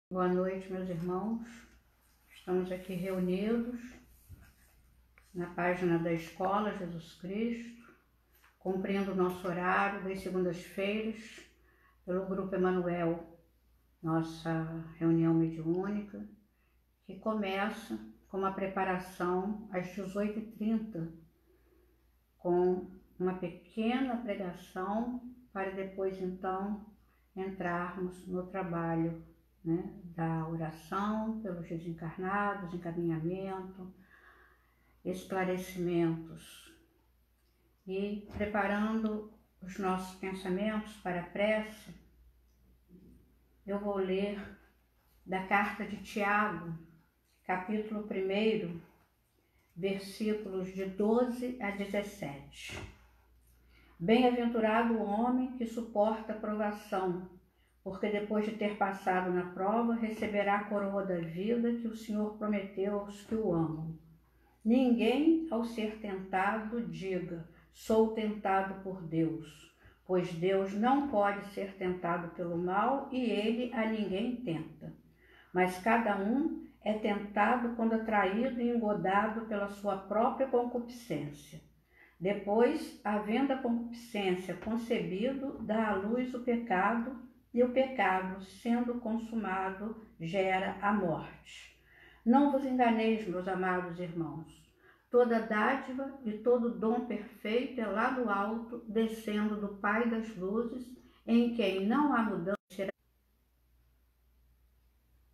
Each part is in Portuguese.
Boa noite, meus irmãos. Estamos aqui reunidos na página da Escola Jesus Cristo, cumprindo o nosso horário das segundas-feiras pelo Grupo Emanuel, nossa reunião mediúnica, que começa com uma preparação às 18h30, com uma pequena pregação, para depois, então, entrarmos no trabalho, da oração pelos desencarnados, encaminhamento, esclarecimentos. E preparando os nossos pensamentos para a prece, eu vou ler da carta de Tiago, capítulo 1, versículos de 12 a 17. Bem-aventurado o homem que suporta a provação, porque depois de ter passado na prova, receberá a coroa da vida que o Senhor prometeu aos que o amam. Ninguém, ao ser tentado, diga, sou tentado por Deus, pois Deus não pode ser tentado pelo mal e ele a ninguém tenta. Mas cada um é tentado quando atraído e engodado pela sua própria concupiscência. Depois, havendo a concupiscência concebido, dá à luz o pecado, e o pecado, sendo consumado, gera a morte. Não vos enganeis, meus amados irmãos. Toda dádiva e todo dom perfeito é lá do alto, descendo do Pai das luzes, em quem não há mudança.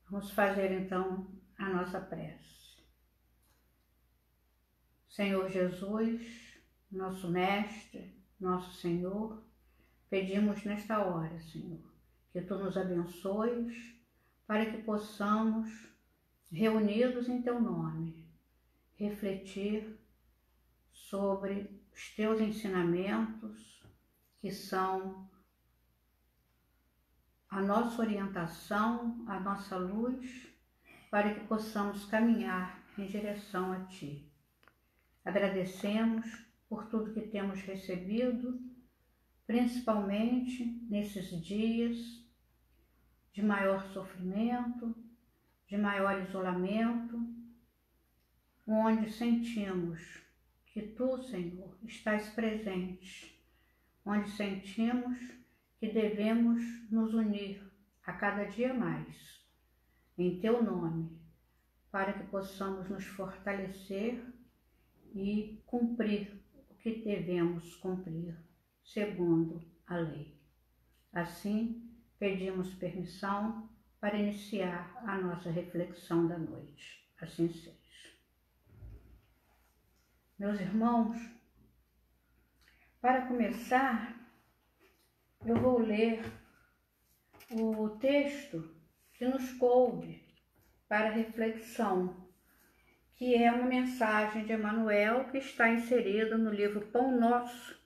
Vamos fazer então a nossa prece. Senhor Jesus, nosso Mestre, nosso Senhor, pedimos nesta hora, Senhor, que Tu nos abençoes para que possamos, reunidos em Teu nome, refletir sobre os Teus ensinamentos, que são a nossa orientação, a nossa luz, para que possamos caminhar em direção a Ti. Agradecemos por tudo que temos recebido, principalmente nesses dias de maior sofrimento, de maior isolamento, onde sentimos que Tu, Senhor, estás presente, onde sentimos que devemos nos unir a cada dia mais, em Teu nome, para que possamos nos fortalecer e cumprir o que devemos cumprir, segundo a lei. Assim, pedimos permissão para iniciar a nossa reflexão da noite. Assim seja. Meus irmãos, para começar, eu vou ler o texto que nos coube para reflexão, que é uma mensagem de Emmanuel que está inserida no livro Pão Nosso,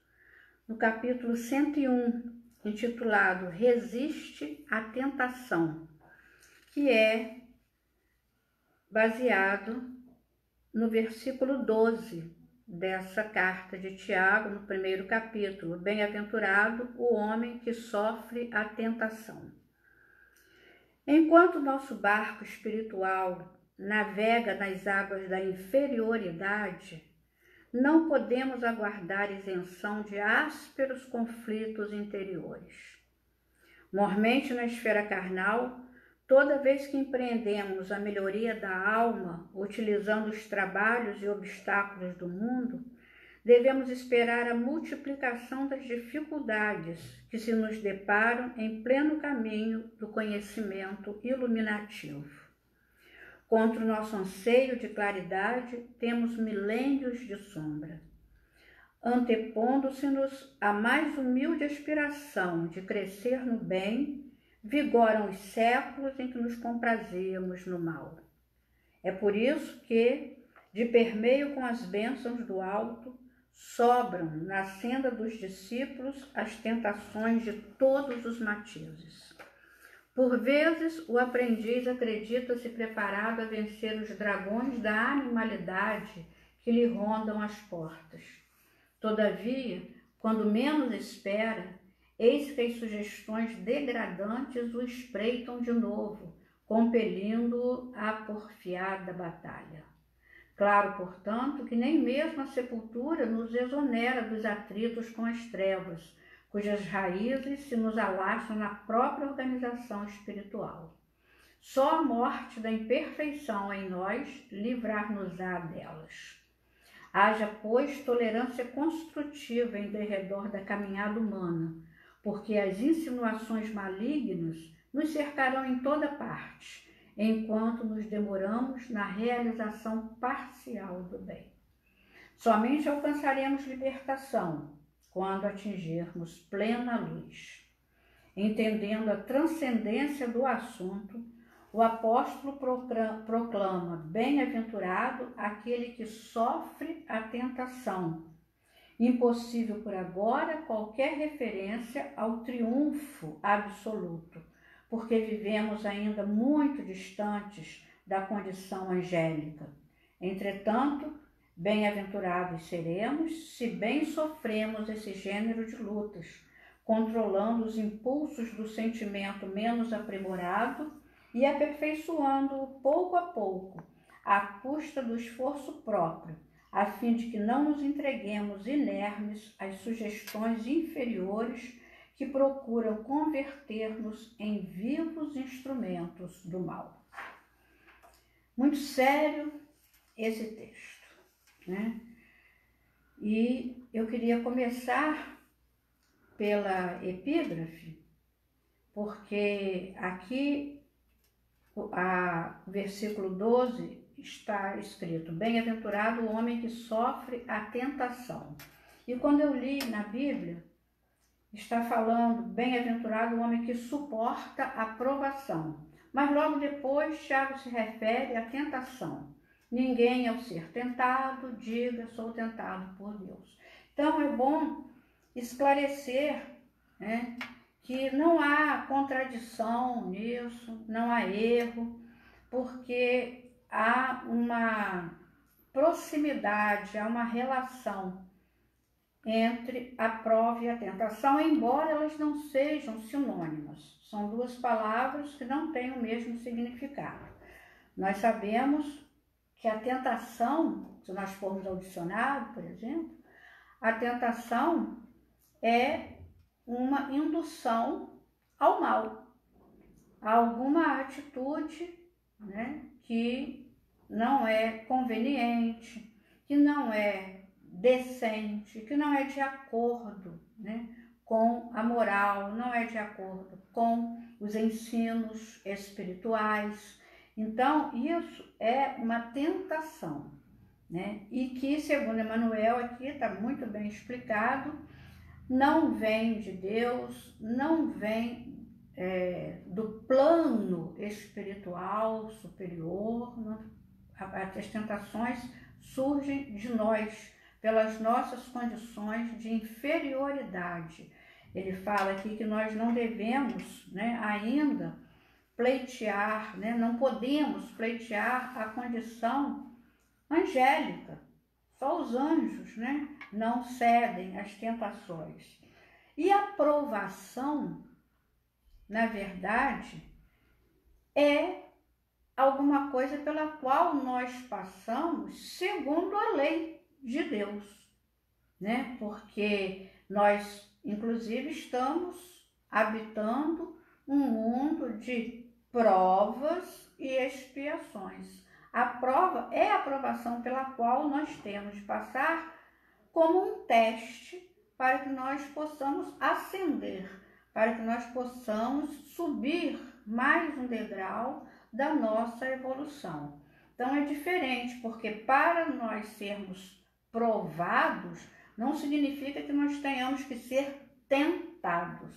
no capítulo 101, intitulado Resiste à Tentação, que é baseado no versículo 12 dessa carta de Tiago, no primeiro capítulo. Bem-aventurado o homem que sofre a tentação. Enquanto nosso barco espiritual navega nas águas da inferioridade, não podemos aguardar isenção de ásperos conflitos interiores. Mormente na esfera carnal, toda vez que empreendemos a melhoria da alma, utilizando os trabalhos e obstáculos do mundo, devemos esperar a multiplicação das dificuldades que se nos deparam em pleno caminho do conhecimento iluminativo. Contra o nosso anseio de claridade, temos milênios de sombra. Antepondo-se-nos a mais humilde aspiração de crescer no bem, vigoram os séculos em que nos comprazíamos no mal. É por isso que, de permeio com as bênçãos do alto, sobram na senda dos discípulos as tentações de todos os matizes. Por vezes, o aprendiz acredita-se preparado a vencer os dragões da animalidade que lhe rondam as portas. Todavia, quando menos espera, eis que as sugestões degradantes o espreitam de novo, compelindo-o a porfiar da batalha. Claro, portanto, que nem mesmo a sepultura nos exonera dos atritos com as trevas, cujas raízes se nos alastram na própria organização espiritual. Só a morte da imperfeição em nós livrar-nos-á delas. Haja, pois, tolerância construtiva em derredor da caminhada humana, porque as insinuações malignas nos cercarão em toda parte, enquanto nos demoramos na realização parcial do bem. Somente alcançaremos libertação quando atingirmos plena luz. Entendendo a transcendência do assunto, o apóstolo proclama: bem-aventurado aquele que sofre a tentação. Impossível por agora qualquer referência ao triunfo absoluto, porque vivemos ainda muito distantes da condição angélica. Entretanto, bem-aventurados seremos se bem sofremos esse gênero de lutas, controlando os impulsos do sentimento menos aprimorado e aperfeiçoando-o pouco a pouco, à custa do esforço próprio, a fim de que não nos entreguemos inermes às sugestões inferiores que procuram converter-nos em vivos instrumentos do mal. Muito sério esse texto, né? E eu queria começar pela epígrafe, porque aqui o versículo 12 está escrito: bem-aventurado o homem que sofre a tentação. E quando eu li na Bíblia, está falando bem-aventurado o homem que suporta a provação. Mas logo depois, Tiago se refere à tentação. Ninguém, ao ser tentado, diga: sou tentado por Deus. Então é bom esclarecer, né, que não há contradição nisso, não há erro, porque há uma proximidade, há uma relação entre a prova e a tentação, embora elas não sejam sinônimas. São duas palavras que não têm o mesmo significado. Nós sabemos que a tentação, se nós formos ao dicionário, por exemplo, a tentação é uma indução ao mal, a alguma atitude, né, que não é conveniente, que não é decente, que não é de acordo, né, com a moral, não é de acordo com os ensinos espirituais. Então, isso é uma tentação, né, e que, segundo Emmanuel, aqui está muito bem explicado, não vem de Deus, não vem do plano espiritual superior. As tentações surgem de nós, pelas nossas condições de inferioridade. Ele fala aqui que nós não devemos, né, ainda pleitear, né, não podemos pleitear a condição angélica. Só os anjos, né, não cedem às tentações. E a provação, na verdade, é alguma coisa pela qual nós passamos segundo a lei de Deus, né? Porque nós, inclusive, estamos habitando um mundo de provas e expiações. A prova é a provação pela qual nós temos de passar como um teste para que nós possamos ascender, para que nós possamos subir mais um degrau da nossa evolução. Então é diferente, porque para nós sermos provados, não significa que nós tenhamos que ser tentados,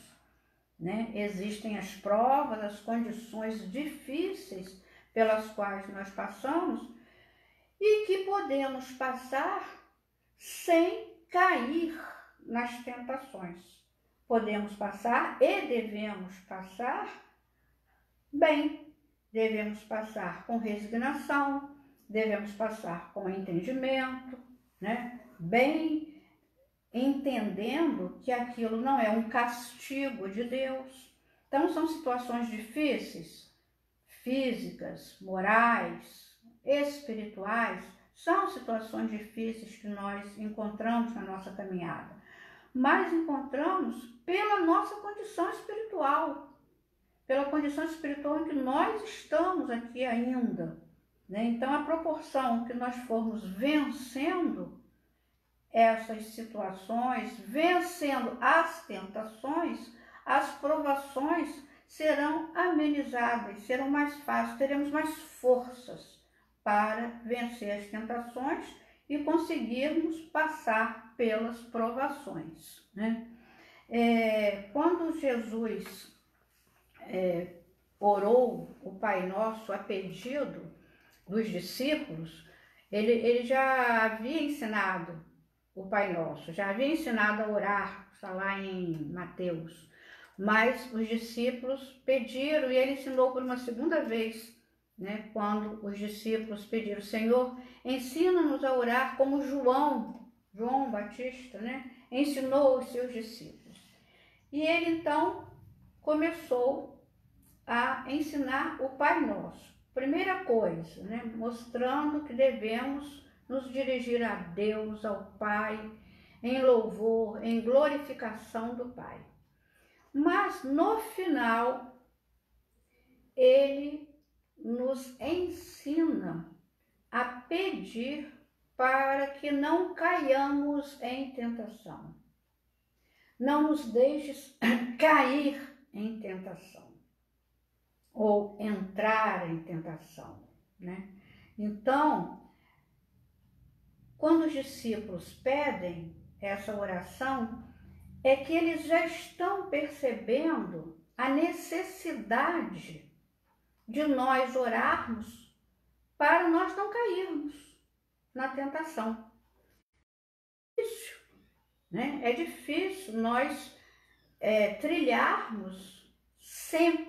né? Existem as provas, as condições difíceis pelas quais nós passamos e que podemos passar sem cair nas tentações. Podemos passar e devemos passar bem, devemos passar com resignação, devemos passar com entendimento, né? Bem entendendo que aquilo não é um castigo de Deus. Então são situações difíceis, físicas, morais, espirituais, são situações difíceis que nós encontramos na nossa caminhada, mas encontramos pela nossa condição espiritual, pela condição espiritual em que nós estamos aqui ainda, né? Então, a proporção que nós formos vencendo essas situações, vencendo as tentações, as provações serão amenizadas, serão mais fáceis, teremos mais forças para vencer as tentações e conseguirmos passar pelas provações, né? Quando Jesus orou o Pai Nosso a pedido dos discípulos, ele já havia ensinado o Pai Nosso, já havia ensinado a orar, está lá em Mateus, mas os discípulos pediram e ele ensinou por uma segunda vez, né? Quando os discípulos pediram: Senhor, ensina-nos a orar como João Batista, né? Ensinou os seus discípulos. E ele então começou a ensinar o Pai Nosso. Primeira coisa, né? Mostrando que devemos nos dirigir a Deus, ao Pai, em louvor, em glorificação do Pai. Mas no final, ele nos ensina a pedir para que não caiamos em tentação. Não nos deixes cair em tentação ou entrar em tentação, né? Então, quando os discípulos pedem essa oração, é que eles já estão percebendo a necessidade de nós orarmos para nós não cairmos na tentação. É difícil, né? É difícil nós trilharmos sempre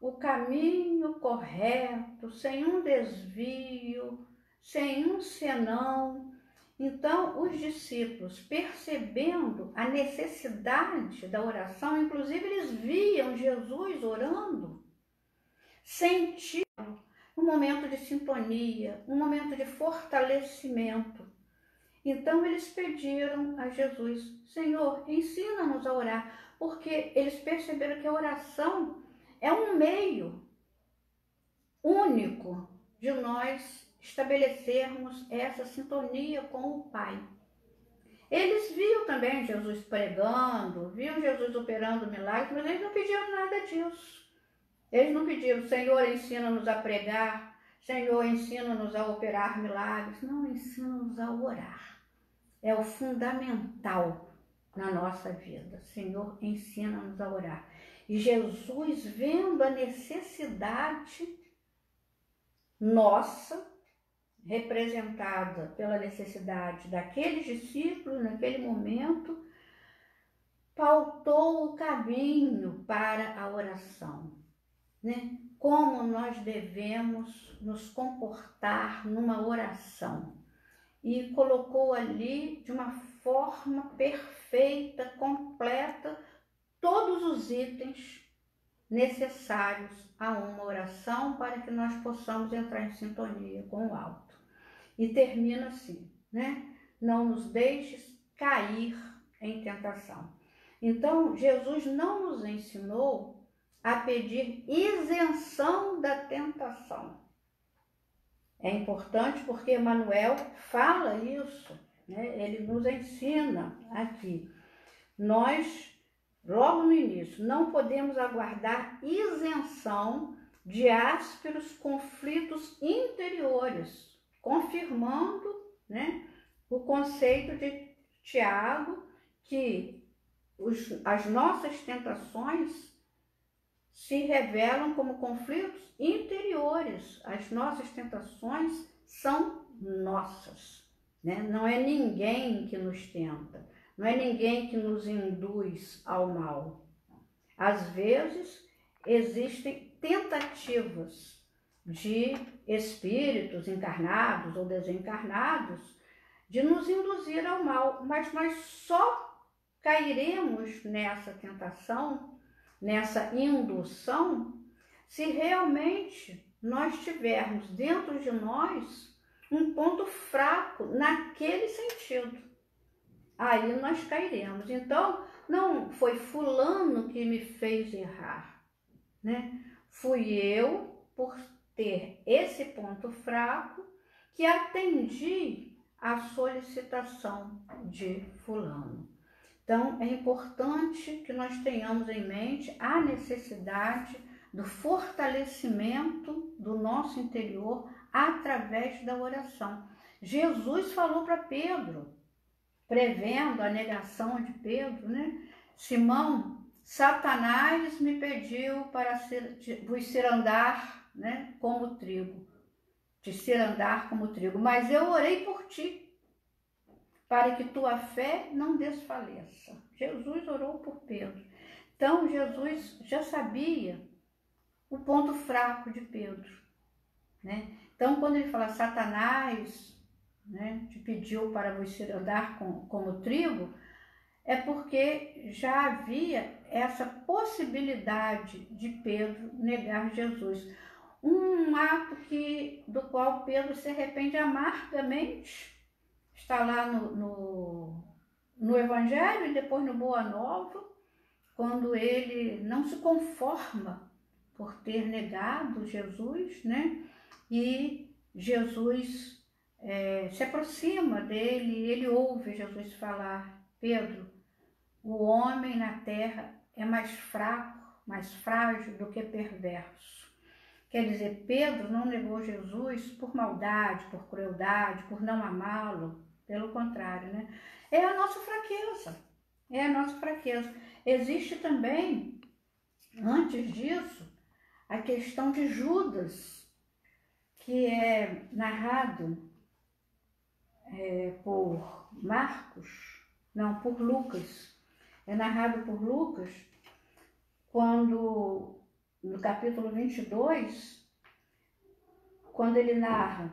o caminho correto, sem um desvio, sem um senão. Então, os discípulos, percebendo a necessidade da oração, inclusive eles viam Jesus orando, sentiam um momento de sintonia, um momento de fortalecimento. Então, eles pediram a Jesus: Senhor, ensina-nos a orar, porque eles perceberam que a oração é um meio único de nós estabelecermos essa sintonia com o Pai. Eles viam também Jesus pregando, viam Jesus operando milagres, mas eles não pediram nada disso. Eles não pediram: Senhor, ensina-nos a pregar, Senhor, ensina-nos a operar milagres. Não, ensina-nos a orar. É o fundamental na nossa vida. Senhor, ensina-nos a orar. E Jesus, vendo a necessidade nossa, representada pela necessidade daqueles discípulos naquele momento, pautou o caminho para a oração, né? Como nós devemos nos comportar numa oração. E colocou ali de uma forma perfeita, completa, todos os itens necessários a uma oração para que nós possamos entrar em sintonia com o alto. E termina assim, né? Não nos deixes cair em tentação. Então, Jesus não nos ensinou a pedir isenção da tentação. É importante porque Emmanuel fala isso, né? Ele nos ensina aqui. Nós, logo no início, não podemos aguardar isenção de ásperos conflitos interiores, confirmando, né, o conceito de Tiago, que as nossas tentações se revelam como conflitos interiores. As nossas tentações são nossas, né? Não é ninguém que nos tenta, não é ninguém que nos induz ao mal. Às vezes, existem tentativas de espíritos encarnados ou desencarnados de nos induzir ao mal, mas nós só cairemos nessa tentação, nessa indução, se realmente nós tivermos dentro de nós um ponto fraco naquele sentido. Aí nós cairemos. Então, não foi fulano que me fez errar, né? Fui eu, por ter esse ponto fraco, que atendi a solicitação de fulano. Então, é importante que nós tenhamos em mente a necessidade do fortalecimento do nosso interior através da oração. Jesus falou para Pedro, prevendo a negação de Pedro, né? Simão, Satanás me pediu para vos ser andar, né, como trigo, de ser andar como trigo, mas eu orei por ti, para que tua fé não desfaleça. Jesus orou por Pedro. Então, Jesus já sabia o ponto fraco de Pedro, né? Então, quando ele fala Satanás, né, te pediu para você andar como trigo, é porque já havia essa possibilidade de Pedro negar Jesus. Um ato do qual Pedro se arrepende amargamente. Está lá no Evangelho e depois no Boa Nova, quando ele não se conforma por ter negado Jesus, né? E Jesus se aproxima dele, ele ouve Jesus falar: Pedro, o homem na terra é mais fraco, mais frágil do que perverso. Quer dizer, Pedro não negou Jesus por maldade, por crueldade, por não amá-lo. Pelo contrário, né? É a nossa fraqueza. É a nossa fraqueza. Existe também, antes disso, a questão de Judas, que é narrado por por Lucas. É narrado por Lucas, quando, no capítulo 22, quando ele narra,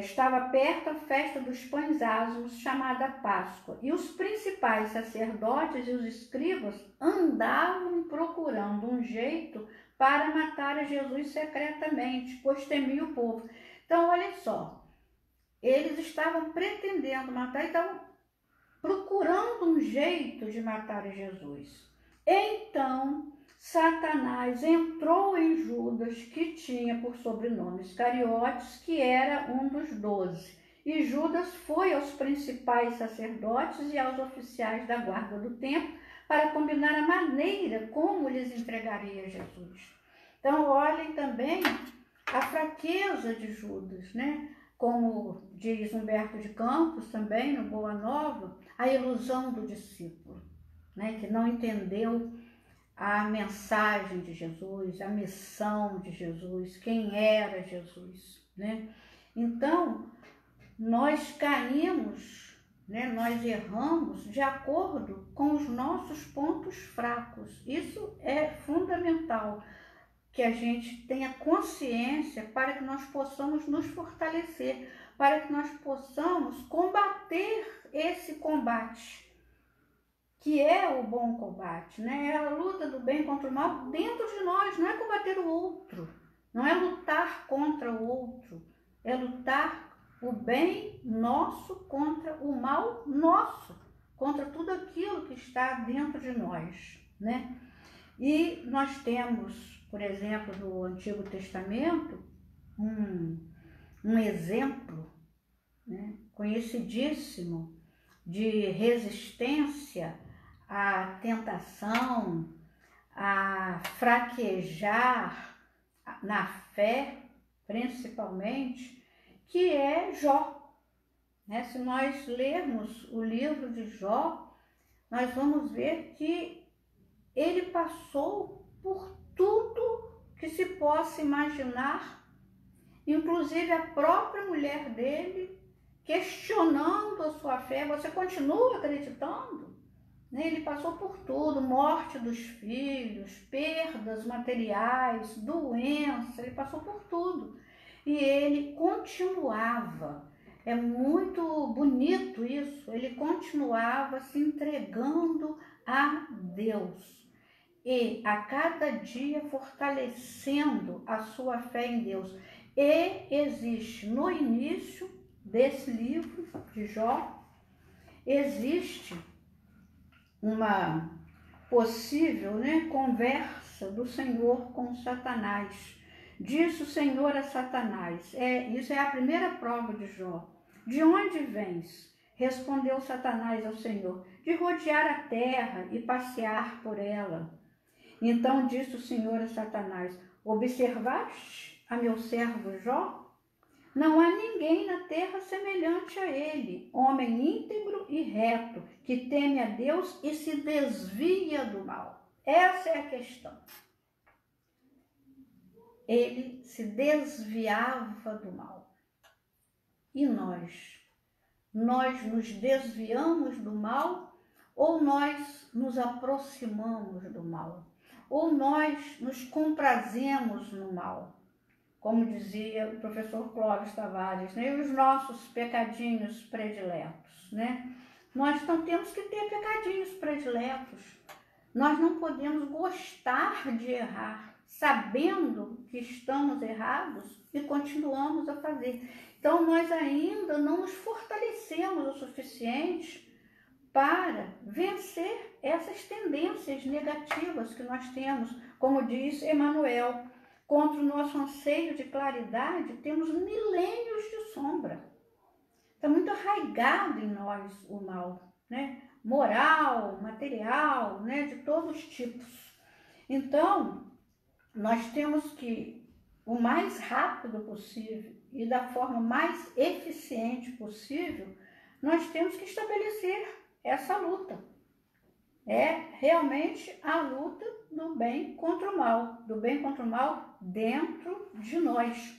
estava perto a festa dos pães ázimos, chamada Páscoa, e os principais sacerdotes e os escribas andavam procurando um jeito para matar a Jesus secretamente, pois temiam o povo. Então, olha só, eles estavam pretendendo matar e estavam procurando um jeito de matar a Jesus. Então, Satanás entrou em Judas, que tinha por sobrenome Iscariotes, que era um dos 12. E Judas foi aos principais sacerdotes e aos oficiais da guarda do templo para combinar a maneira como lhes entregaria Jesus. Então, olhem também a fraqueza de Judas, né? Como diz Humberto de Campos também, no Boa Nova, a ilusão do discípulo, né? Que não entendeu a mensagem de Jesus, a missão de Jesus, quem era Jesus, né? Então, nós caímos, né? Nós erramos de acordo com os nossos pontos fracos. Isso é fundamental, que a gente tenha consciência para que nós possamos nos fortalecer, para que nós possamos combater esse combate, que é o bom combate, né? É a luta do bem contra o mal dentro de nós, não é combater o outro, não é lutar contra o outro, é lutar o bem nosso contra o mal nosso, contra tudo aquilo que está dentro de nós, né? E nós temos, por exemplo, no Antigo Testamento, um exemplo, né, conhecidíssimo de resistência à tentação, a fraquejar na fé, principalmente, que é Jó, né? Se nós lermos o livro de Jó, nós vamos ver que ele passou por tudo que se possa imaginar, inclusive a própria mulher dele questionando a sua fé. Você continua acreditando? Ele passou por tudo, morte dos filhos, perdas materiais, doença, ele passou por tudo. E ele continuava, é muito bonito isso, ele continuava se entregando a Deus. e a cada dia fortalecendo a sua fé em Deus. E existe no início desse livro de Jó, existe uma possível, conversa do Senhor com Satanás. Disse o Senhor a Satanás, isso é a primeira prova de Jó. De onde vens? Respondeu Satanás ao Senhor, de rodear a terra e passear por ela. Então disse o Senhor a Satanás, observaste a meu servo Jó? Não há ninguém na terra semelhante a ele, homem íntegro e reto, que teme a Deus e se desvia do mal. Essa é a questão. Ele se desviava do mal. E nós? Nós nos desviamos do mal ou nós nos aproximamos do mal? Ou nós nos comprazemos no mal? Como dizia o professor Clóvis Tavares, e os nossos pecadinhos prediletos, Nós não temos que ter pecadinhos prediletos. Nós não podemos gostar de errar, sabendo que estamos errados e continuamos a fazer. Então, nós ainda não nos fortalecemos o suficiente para vencer essas tendências negativas que nós temos. Como diz Emmanuel, contra o nosso anseio de claridade, temos milênios de sombra. Está muito arraigado em nós o mal, moral, material, de todos os tipos. Então, nós temos que, o mais rápido possível e da forma mais eficiente possível, nós temos que estabelecer essa luta. É realmente a luta do bem contra o mal, dentro de nós.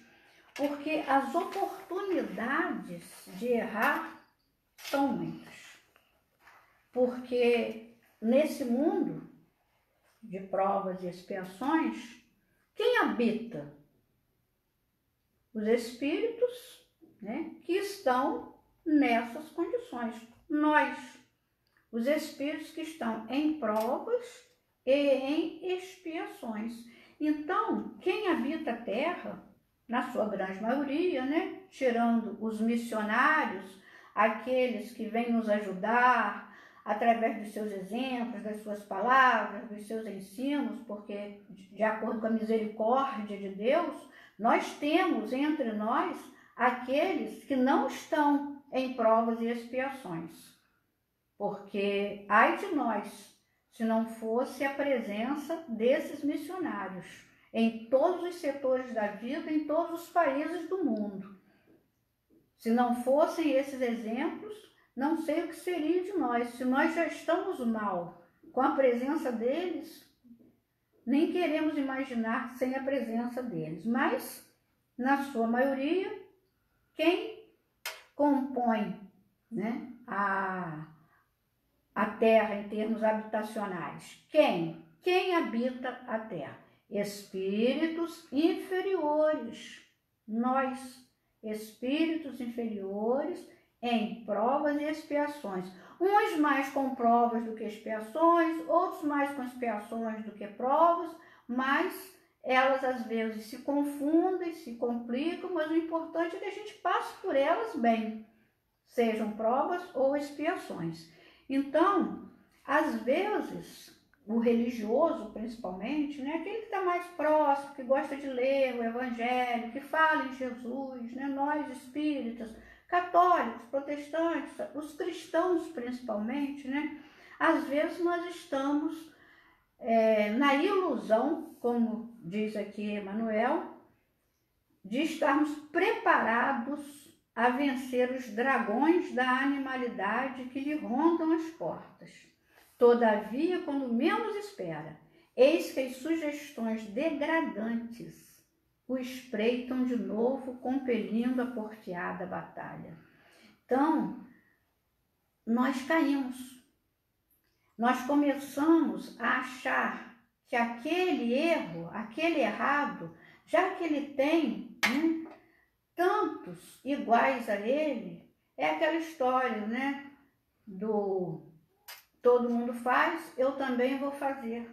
Porque as oportunidades de errar são muitas. Porque nesse mundo de provas e expiações, quem habita? Os espíritos, que estão nessas condições. Nós, os espíritos que estão em provas e em expiações. Então, quem habita a Terra, na sua grande maioria, tirando os missionários, aqueles que vêm nos ajudar através dos seus exemplos, das suas palavras, dos seus ensinos, porque, de acordo com a misericórdia de Deus, nós temos entre nós aqueles que não estão em provas e expiações. Porque, ai de nós, se não fosse a presença desses missionários em todos os setores da vida, em todos os países do mundo. Se não fossem esses exemplos, não sei o que seria de nós. Se nós já estamos mal com a presença deles, nem queremos imaginar sem a presença deles. Mas, na sua maioria, quem compõe a Terra em termos habitacionais? Quem? Quem habita a Terra? Espíritos inferiores. Nós, espíritos inferiores, em provas e expiações. Uns mais com provas do que expiações, outros mais com expiações do que provas, mas elas às vezes se confundem, se complicam, mas o importante é que a gente passe por elas bem, sejam provas ou expiações. Então, às vezes, o religioso, principalmente, aquele que está mais próximo, que gosta de ler o Evangelho, que fala em Jesus, nós espíritas, católicos, protestantes, os cristãos principalmente, às vezes nós estamos na ilusão, como diz aqui Emmanuel, de estarmos preparados a vencer os dragões da animalidade que lhe rondam as portas. Todavia, quando menos espera, eis que as sugestões degradantes o espreitam de novo, compelindo a porfiada batalha. Então, nós caímos. Nós começamos a achar que aquele erro, aquele errado, já que ele tem tantos iguais a ele, é aquela história, do todo mundo faz, eu também vou fazer.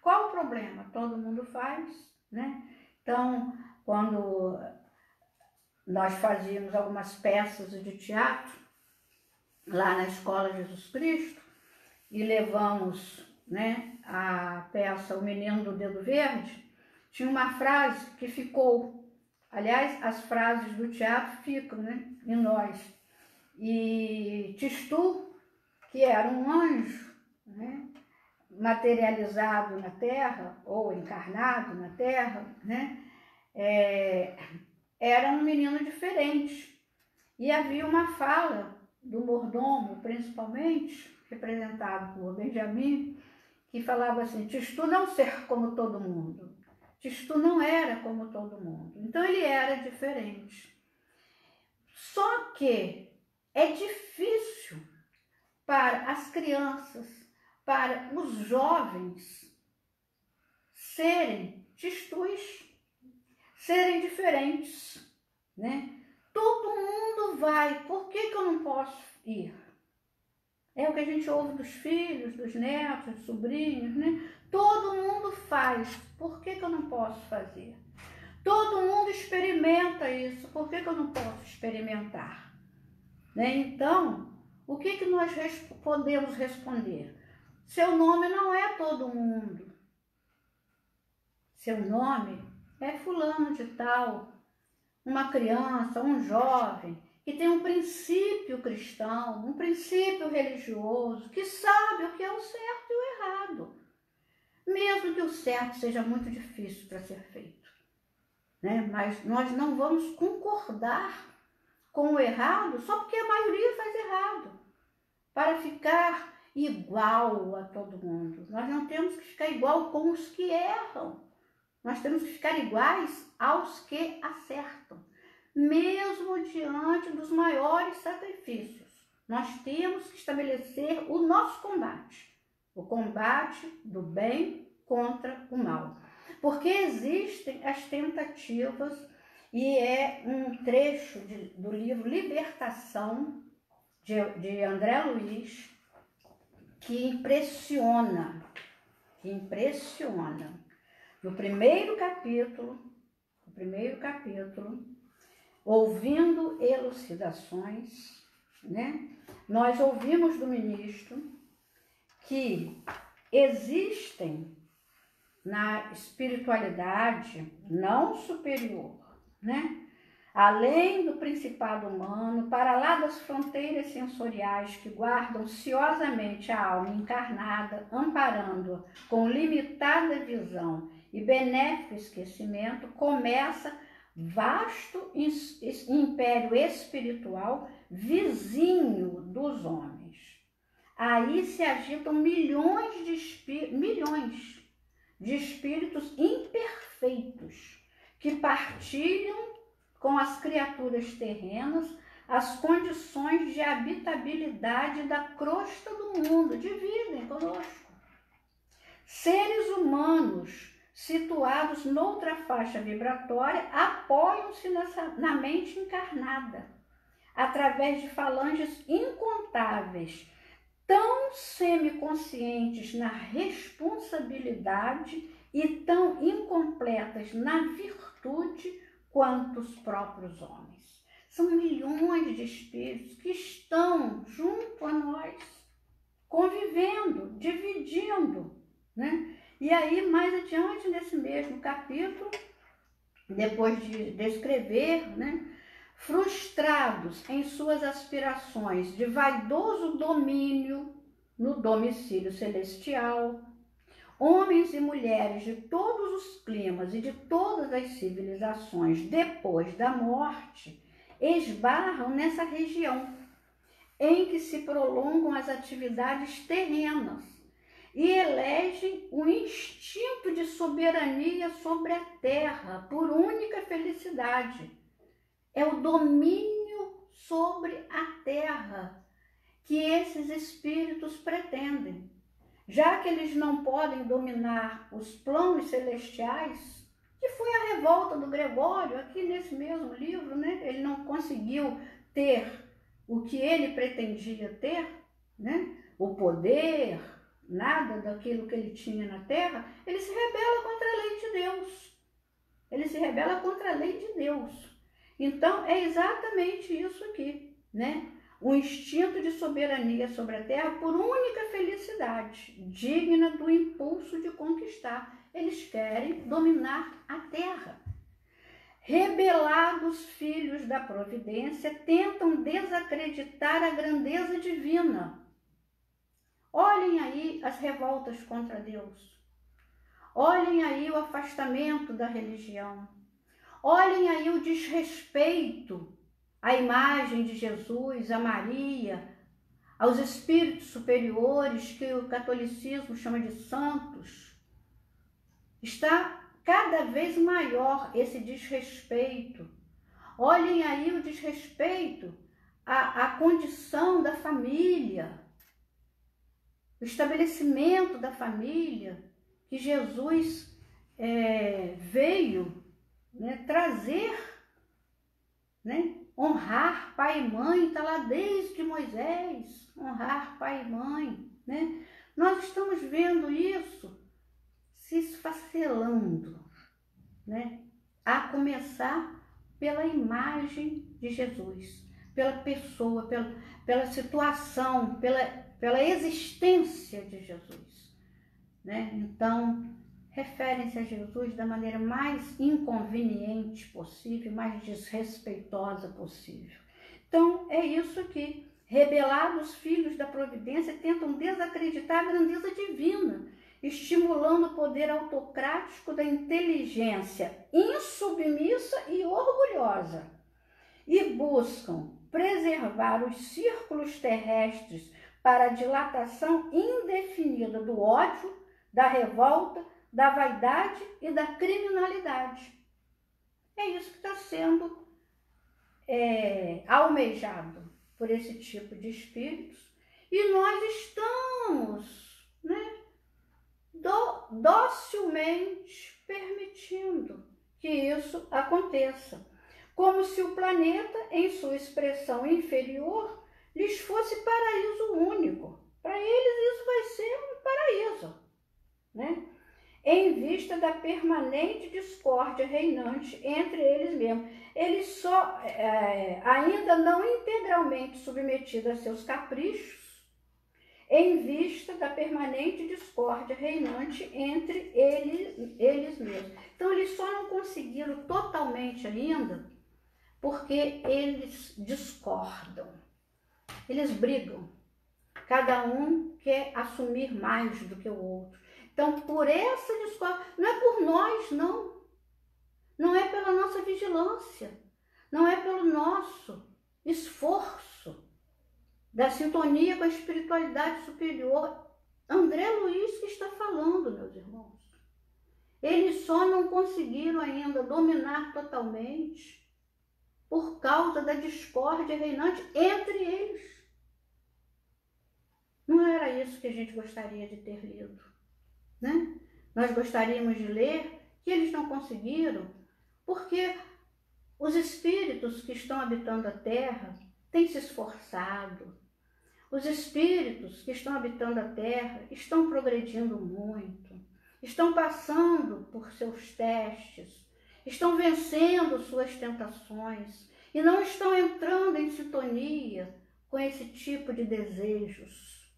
Qual o problema? Todo mundo faz, né? Então, quando nós fazíamos algumas peças de teatro lá na Escola Jesus Cristo e levamos, né, a peça O Menino do Dedo Verde, tinha uma frase que ficou, aliás, as frases do teatro ficam, né, em nós. E Tistu, que era um anjo, né, materializado na Terra, ou encarnado na Terra, né, era um menino diferente. E havia uma fala do mordomo, principalmente, representado por Benjamin, que falava assim: Tistu não ser como todo mundo. Tistu não era como todo mundo. Então ele era diferente. Só que é difícil para as crianças, para os jovens serem Tistus, serem diferentes, né? Todo mundo vai, por que eu não posso ir? É o que a gente ouve dos filhos, dos netos, dos sobrinhos, né? Todo mundo faz, por que eu não posso fazer? Todo mundo experimenta isso, por que eu não posso experimentar? Né? Então, o que nós podemos responder? Seu nome não é todo mundo. Seu nome é fulano de tal, uma criança, um jovem, que tem um princípio cristão, um princípio religioso, que sabe o que é o certo e o errado. Mesmo que o certo seja muito difícil para ser feito, né? Mas nós não vamos concordar com o errado só porque a maioria faz errado, para ficar igual a todo mundo. Nós não temos que ficar igual com os que erram. Nós temos que ficar iguais aos que acertam. Mesmo diante dos maiores sacrifícios, nós temos que estabelecer o nosso combate. O combate do bem contra o mal. Porque existem as tentativas, e é um trecho do livro Libertação, de André Luiz, que impressiona. No primeiro capítulo, ouvindo elucidações, né? Nós ouvimos do ministro que existem na espiritualidade não superior, né? Além do principado humano, para lá das fronteiras sensoriais que guardam ciosamente a alma encarnada, amparando-a com limitada visão e benéfico esquecimento, começa vasto império espiritual vizinho dos homens. Aí se agitam milhões de espíritos imperfeitos que partilham com as criaturas terrenas as condições de habitabilidade da crosta do mundo, dividem conosco. Seres humanos situados noutra faixa vibratória apoiam-se na mente encarnada, através de falanges incontáveis, tão semiconscientes na responsabilidade e tão incompletas na virtude quanto os próprios homens. São milhões de espíritos que estão junto a nós, convivendo, dividindo, né? E aí, mais adiante, nesse mesmo capítulo, depois de descrever, né, frustrados em suas aspirações de vaidoso domínio no domicílio celestial, homens e mulheres de todos os climas e de todas as civilizações depois da morte esbarram nessa região em que se prolongam as atividades terrenas e elegem o instinto de soberania sobre a terra por única felicidade. É o domínio sobre a terra que esses espíritos pretendem. Já que eles não podem dominar os planos celestiais, que foi a revolta do Gregório, aqui nesse mesmo livro, né? Ele não conseguiu ter o que ele pretendia ter, né? O poder, nada daquilo que ele tinha na terra, ele se rebela contra a lei de Deus. Ele se rebela contra a lei de Deus. Então, é exatamente isso aqui, né? O instinto de soberania sobre a terra por única felicidade, digna do impulso de conquistar. Eles querem dominar a terra. Rebelados filhos da providência tentam desacreditar a grandeza divina. Olhem aí as revoltas contra Deus. Olhem aí o afastamento da religião. Olhem aí o desrespeito à imagem de Jesus, a Maria, aos espíritos superiores que o catolicismo chama de santos. Está cada vez maior esse desrespeito. Olhem aí o desrespeito à condição da família, o estabelecimento da família que Jesus veio, né, trazer, né, honrar pai e mãe, está lá desde Moisés, honrar pai e mãe, né? Nós estamos vendo isso se esfacelando, né? A começar pela imagem de Jesus, pela pessoa, pela situação, pela existência de Jesus, né? Então, referem-se a Jesus da maneira mais inconveniente possível, mais desrespeitosa possível. Então, é isso aqui. Rebelados filhos da providência tentam desacreditar a grandeza divina, estimulando o poder autocrático da inteligência insubmissa e orgulhosa, e buscam preservar os círculos terrestres para a dilatação indefinida do ódio, da revolta, da vaidade e da criminalidade. É isso que está sendo almejado por esse tipo de espíritos, e nós estamos, né, docilmente permitindo que isso aconteça, como se o planeta, em sua expressão inferior, lhes fosse paraíso único. Para eles isso vai ser um paraíso, né? Em vista da permanente discórdia reinante entre eles mesmos. Eles só, ainda não integralmente submetidos a seus caprichos, em vista da permanente discórdia reinante entre eles mesmos. Então, eles só não conseguiram totalmente ainda porque eles discordam, eles brigam. Cada um quer assumir mais do que o outro. Então, por essa discórdia, não é por nós, não. Não é pela nossa vigilância, não é pelo nosso esforço da sintonia com a espiritualidade superior. André Luiz que está falando, meus irmãos. Eles só não conseguiram ainda dominar totalmente por causa da discórdia reinante entre eles. Não era isso que a gente gostaria de ter lido, né? Nós gostaríamos de ler que eles não conseguiram, porque os espíritos que estão habitando a Terra têm se esforçado. Os espíritos que estão habitando a Terra estão progredindo muito, estão passando por seus testes, estão vencendo suas tentações e não estão entrando em sintonia com esse tipo de desejos.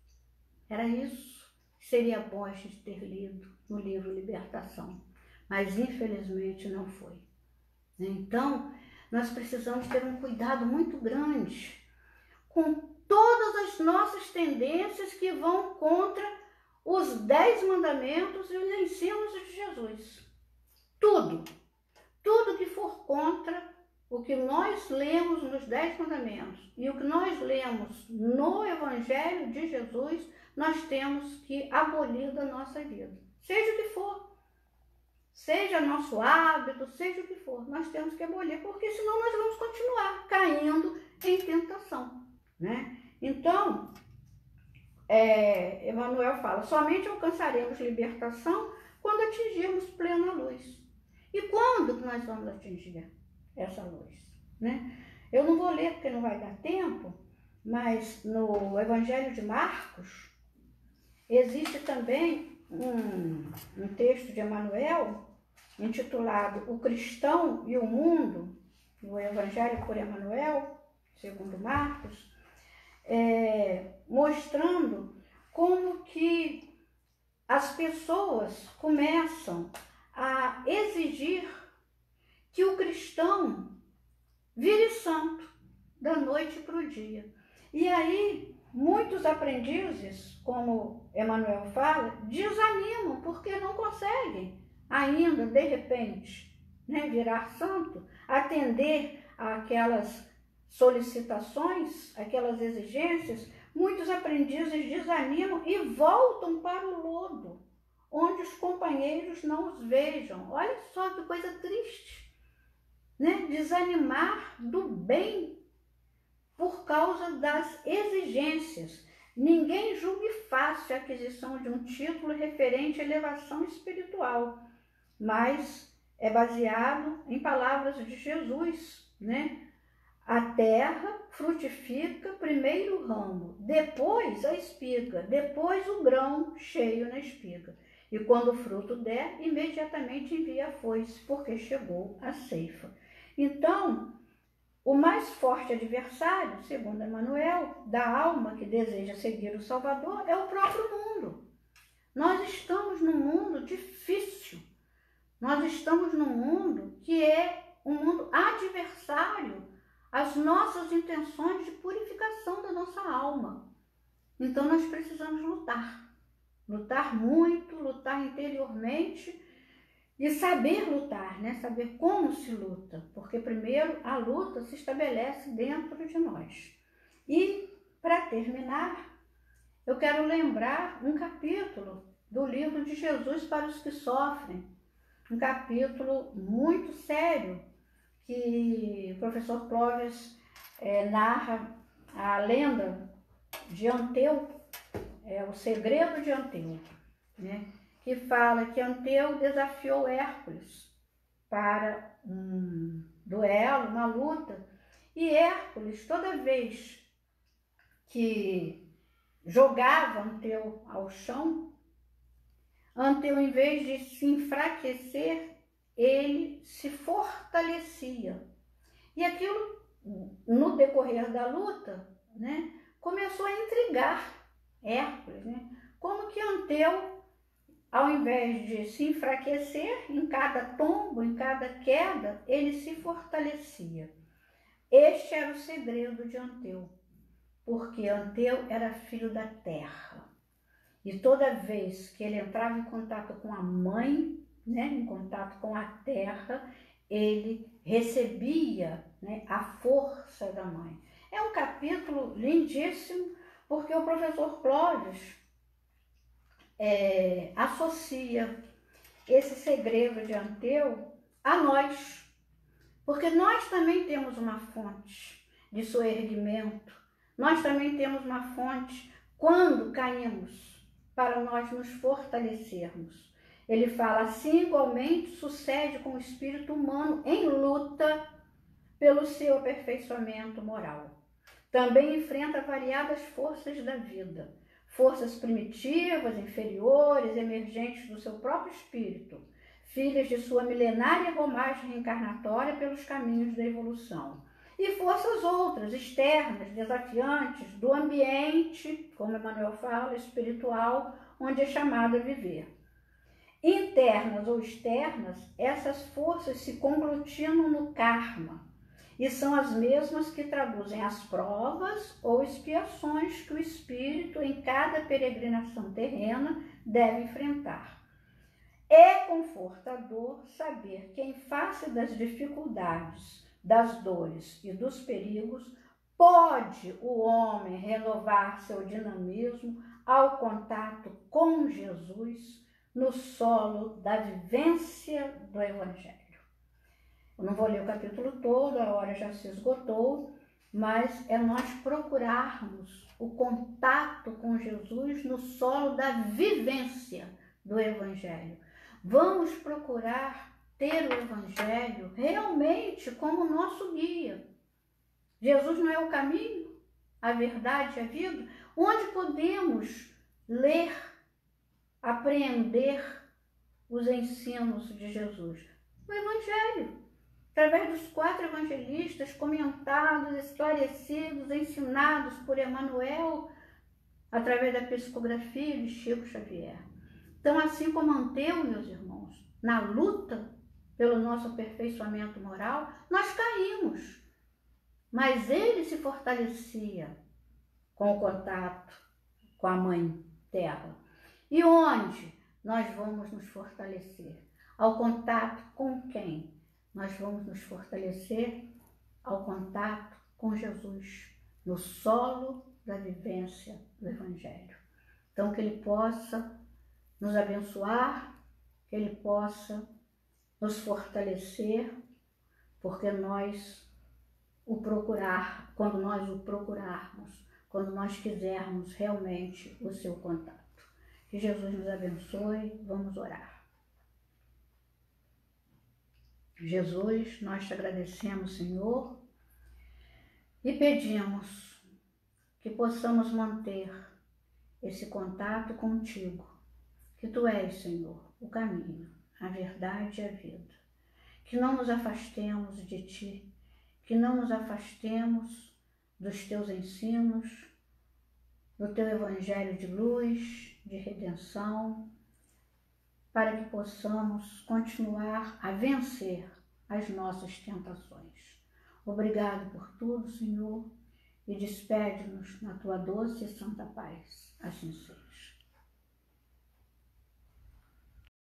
Era isso que seria bom a gente ter lido no livro Libertação, mas infelizmente não foi. Então, nós precisamos ter um cuidado muito grande com todas as nossas tendências que vão contra os 10 mandamentos e os ensinos de Jesus. Tudo que for contra o que nós lemos nos 10 mandamentos e o que nós lemos no Evangelho de Jesus, nós temos que abolir da nossa vida. Seja o que for, seja nosso hábito, seja o que for, nós temos que abolir, porque senão nós vamos continuar caindo em tentação, né? Então, Emmanuel fala, somente alcançaremos libertação quando atingirmos plena luz. E quando que nós vamos atingir essa luz, né? Eu não vou ler porque não vai dar tempo, mas no Evangelho de Marcos, existe também um texto de Emmanuel, intitulado O Cristão e o Mundo, no Evangelho por Emmanuel, segundo Marcos, mostrando como que as pessoas começam a exigir que o cristão vire santo da noite para o dia. E aí, muitos aprendizes, como Emmanuel fala, desanimam porque não conseguem ainda, de repente, virar santo, atender àquelas solicitações, aquelas exigências. Muitos aprendizes desanimam e voltam para o lodo, onde os companheiros não os vejam. Olha só que coisa triste, desanimar do bem por causa das exigências. Ninguém julgue fácil a aquisição de um título referente à elevação espiritual, mas é baseado em palavras de Jesus, A terra frutifica primeiro o ramo, depois a espiga, depois o grão cheio na espiga. E quando o fruto der, imediatamente envia a foice, porque chegou a ceifa. Então, o mais forte adversário, segundo Emmanuel, da alma que deseja seguir o Salvador é o próprio mundo. Nós estamos num mundo difícil. Nós estamos num mundo que é um mundo adversário às nossas intenções de purificação da nossa alma. Então nós precisamos lutar. Lutar muito, lutar interiormente e saber lutar, saber como se luta, porque primeiro a luta se estabelece dentro de nós. E, para terminar, eu quero lembrar um capítulo do livro de Jesus para os que sofrem, um capítulo muito sério, que o professor Clóvis narra a lenda de Anteu, o segredo de Anteu, que fala que Anteu desafiou Hércules para um duelo, uma luta, e Hércules, toda vez que jogava Anteu ao chão, Anteu, em vez de se enfraquecer, ele se fortalecia. E aquilo, no decorrer da luta, começou a intrigar Hércules, como que Anteu, ao invés de se enfraquecer, em cada tombo, em cada queda, ele se fortalecia. Este era o segredo de Anteu, porque Anteu era filho da terra. E toda vez que ele entrava em contato com a mãe, em contato com a terra, ele recebia a força da mãe. É um capítulo lindíssimo, porque o professor Clóvis associa esse segredo de Anteu a nós, porque nós também temos uma fonte de soerguimento, nós também temos uma fonte quando caímos, para nós nos fortalecermos. Ele fala assim: igualmente sucede com o espírito humano em luta pelo seu aperfeiçoamento moral. Também enfrenta variadas forças da vida, forças primitivas, inferiores, emergentes do seu próprio espírito, filhas de sua milenária romagem reencarnatória pelos caminhos da evolução, e forças outras, externas, desafiantes, do ambiente, como Emmanuel fala, espiritual, onde é chamado a viver. Internas ou externas, essas forças se conglutinam no karma e são as mesmas que traduzem as provas ou expiações que o espírito, em cada peregrinação terrena, deve enfrentar. É confortador saber que, em face das dificuldades, das dores e dos perigos, pode o homem renovar seu dinamismo ao contato com Jesus no solo da vivência do Evangelho. Eu não vou ler o capítulo todo, a hora já se esgotou, mas é nós procurarmos o contato com Jesus no solo da vivência do Evangelho. Vamos procurar ter o Evangelho realmente como nosso guia. Jesus não é o caminho, a verdade e a vida? Onde podemos ler apreender os ensinos de Jesus? O Evangelho, através dos 4 evangelistas comentados, esclarecidos, ensinados por Emmanuel, através da psicografia de Chico Xavier. Então, assim como Anteu, meus irmãos, na luta pelo nosso aperfeiçoamento moral, nós caímos, mas ele se fortalecia com o contato com a Mãe Terra. E onde nós vamos nos fortalecer? Ao contato com quem? Nós vamos nos fortalecer ao contato com Jesus, no solo da vivência do Evangelho. Então, que Ele possa nos abençoar, que Ele possa nos fortalecer, porque nós quando nós o procurarmos, quando nós quisermos realmente o seu contato. Que Jesus nos abençoe, vamos orar. Jesus, nós te agradecemos, Senhor, e pedimos que possamos manter esse contato contigo, que tu és, Senhor, o caminho, a verdade e a vida. Que não nos afastemos de ti, que não nos afastemos dos teus ensinos, do teu evangelho de luz, de redenção, para que possamos continuar a vencer as nossas tentações. Obrigado por tudo, Senhor, e despede-nos na tua doce e santa paz. Assim seja.